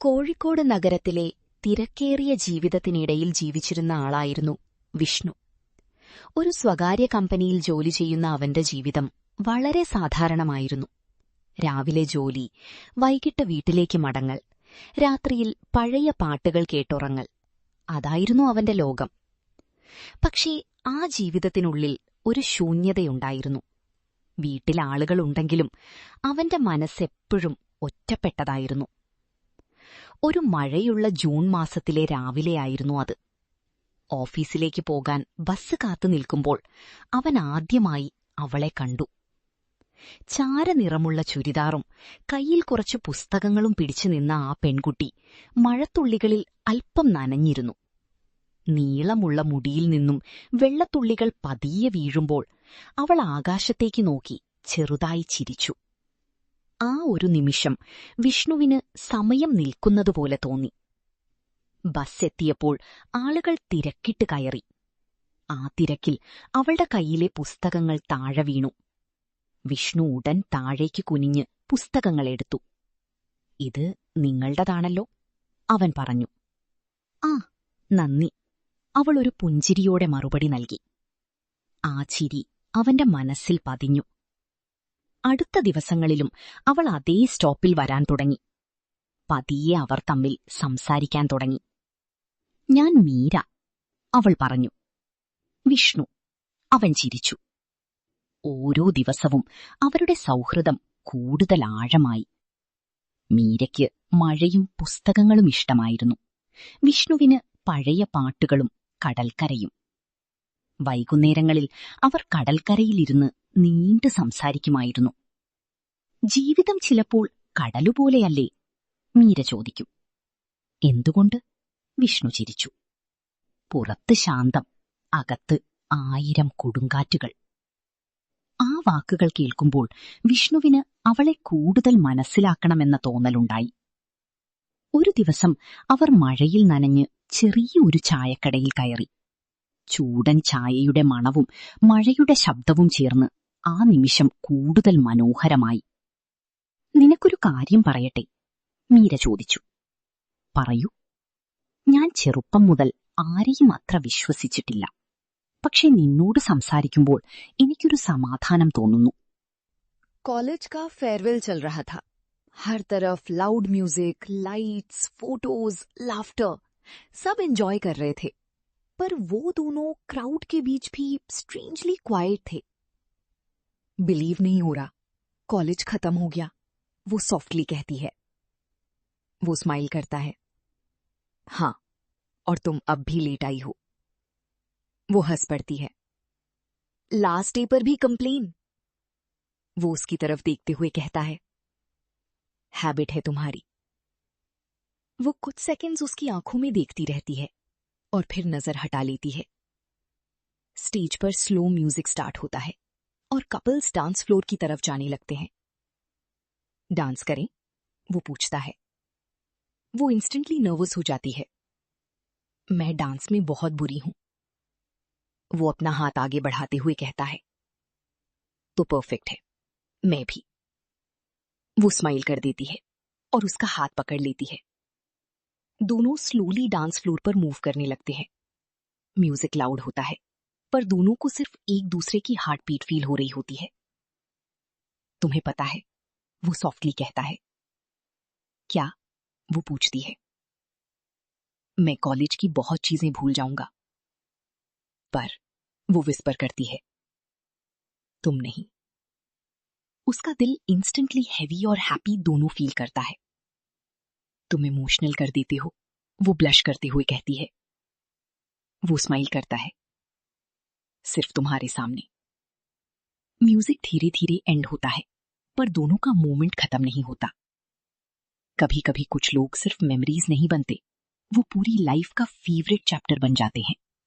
കോഴിക്കോട് നഗരത്തിലെ തിരക്കേറിയ ജീവിതത്തിനിടയിൽ ജീവിച്ചിരുന്ന ആളായിരുന്നു വിഷ്ണു. ഒരു സ്വകാര്യ കമ്പനിയിൽ ജോലി ചെയ്യുന്ന അവന്റെ ജീവിതം വളരെ സാധാരണമായിരുന്നു. രാവിലെ ജോലി, വൈകിട്ട് വീട്ടിലേക്ക് മടങ്ങൽ, രാത്രിയിൽ പഴയ പാട്ടുകൾ കേട്ടുറങ്ങൽ, അതായിരുന്നു അവന്റെ ലോകം. പക്ഷേ ആ ജീവിതത്തിനുള്ളിൽ ഒരു ശൂന്യതയുണ്ടായിരുന്നു. വീട്ടിൽ ആളുകളുണ്ടെങ്കിലും അവന്റെ മനസ്സെപ്പോഴും ഒറ്റപ്പെട്ടതായിരുന്നു. ഒരു മഴയുള്ള ജൂൺ മാസത്തിലെ രാവിലെയായിരുന്നു അത്. ഓഫീസിലേക്ക് പോകാൻ ബസ് കാത്തു നിൽക്കുമ്പോൾ അവൻ ആദ്യമായി അവളെ കണ്ടു. ചാരനിറമുള്ള ചുരിദാറും കയ്യിൽ കുറച്ച് പുസ്തകങ്ങളും പിടിച്ചു നിന്ന ആ പെൺകുട്ടി മഴത്തുള്ളികളിൽ അല്പം നനഞ്ഞിരുന്നു. നീളമുള്ള മുടിയിൽ നിന്നും വെള്ളത്തുള്ളികൾ പതിയെ വീഴുമ്പോൾ അവൾ ആകാശത്തേക്ക് നോക്കി ചെറുതായി ചിരിച്ചു. ആ ഒരു നിമിഷം വിഷ്ണുവിന് സമയം നിൽക്കുന്നതുപോലെ തോന്നി. ബസ് എത്തിയപ്പോൾ ആളുകൾ തിരക്കിട്ട് കയറി. ആ തിരക്കിൽ അവളുടെ കയ്യിലെ പുസ്തകങ്ങൾ താഴെ വീണു. വിഷ്ണു ഉടൻ താഴേക്ക് കുനിഞ്ഞ് പുസ്തകങ്ങൾ എടുത്തു. "ഇത് നിങ്ങളുടേതാണല്ലോ," അവൻ പറഞ്ഞു. "ആ, നന്ദി," അവൾ ഒരു പുഞ്ചിരിയോടെ മറുപടി നൽകി. ആ ചിരി അവന്റെ മനസ്സിൽ പതിഞ്ഞു. അടുത്ത ദിവസങ്ങളിലും അവൾ അതേ സ്റ്റോപ്പിൽ വരാൻ തുടങ്ങി. പതിയെ അവർ തമ്മിൽ സംസാരിക്കാൻ തുടങ്ങി. "ഞാൻ മീര," അവൾ പറഞ്ഞു. "വിഷ്ണു," അവൻ ചിരിച്ചു. ഓരോ ദിവസവും അവരുടെ സൗഹൃദം കൂടുതൽ ആഴമായി. മീരയ്ക്ക് മഴയും പുസ്തകങ്ങളും ഇഷ്ടമായിരുന്നു. വിഷ്ണുവിന് പഴയ പാട്ടുകളും കടൽക്കരയും. വൈകുന്നേരങ്ങളിൽ അവർ കടൽക്കരയിലിരുന്ന് നീണ്ടു സംസാരിക്കുമായിരുന്നു. "ജീവിതം ചിലപ്പോൾ കടലുപോലെയല്ലേ?" മീര ചോദിക്കും. "എന്തുകൊണ്ട്?" വിഷ്ണു ചിരിച്ചു. "പുറത്ത് ശാന്തം, അകത്ത് 1000 കൊടുങ്കാറ്റുകൾ." ആ വാക്കുകൾ കേൾക്കുമ്പോൾ വിഷ്ണുവിന് അവളെ കൂടുതൽ മനസ്സിലാക്കണമെന്ന തോന്നലുണ്ടായി. ഒരു ദിവസം അവർ മഴയിൽ നനഞ്ഞ് ചെറിയൊരു ചായക്കടയിൽ കയറി. ചൂടൻ ചായയുടെ മണവും മഴയുടെ ശബ്ദവും ചേർന്ന് ആ നിമിഷം കൂടുതൽ മനോഹരമായി. "നിനക്കൊരു കാര്യം പറയട്ടെ?" മീര ചോദിച്ചു. "പറയൂ." "ഞാൻ ചെറുപ്പം മുതൽ ആരെയും അത്ര വിശ്വസിച്ചിട്ടില്ല. പക്ഷെ നിന്നോട് സംസാരിക്കുമ്പോൾ എനിക്കൊരു സമാധാനം തോന്നുന്നു." कॉलेज का फेयरवेल चल रहा था. हर तरफ loud music, lights, photos, laughter, सब एंजॉय कर रहे थे. पर वो दोनों क्राउड के बीच भी स्ट्रेंजली क्वाइट थे. बिलीव नहीं हो रहा, कॉलेज खत्म हो गया, वो सॉफ्टली कहती है. वो स्माइल करता है. हाँ, और तुम अब भी लेट आई हो. वो हंस पड़ती है. लास्ट डे पर भी कंप्लेन. वो उसकी तरफ देखते हुए कहता है, हैबिट है तुम्हारी. वो कुछ सेकंड्स उसकी आंखों में देखती रहती है और फिर नजर हटा लेती है. स्टेज पर स्लो म्यूजिक स्टार्ट होता है और कपल्स डांस फ्लोर की तरफ जाने लगते हैं. डांस करें? वो पूछता है. वो इंस्टेंटली नर्वस हो जाती है. मैं डांस में बहुत बुरी हूं. वो अपना हाथ आगे बढ़ाते हुए कहता है, तो परफेक्ट है, मैं भी. वो स्माइल कर देती है और उसका हाथ पकड़ लेती है. दोनों स्लोली डांस फ्लोर पर मूव करने लगते हैं. म्यूजिक लाउड होता है, पर दोनों को सिर्फ एक दूसरे की हार्ट बीट फील हो रही होती है. तुम्हें पता है? वो सॉफ्टली कहता है. क्या? वो पूछती है. मैं कॉलेज की बहुत चीजें भूल जाऊंगा. पर वो विस्पर करती है, तुम नहीं. उसका दिल इंस्टेंटली हैवी और हैप्पी दोनों फील करता है. तुम इमोशनल कर देते हो, वो ब्लश करते हुए कहती है. वो स्माइल करता है, सिर्फ तुम्हारे सामने. म्यूजिक धीरे धीरे एंड होता है, पर दोनों का मोमेंट खत्म नहीं होता. कभी कभी कुछ लोग सिर्फ मेमोरीज नहीं बनते, वो पूरी लाइफ का फेवरेट चैप्टर बन जाते हैं.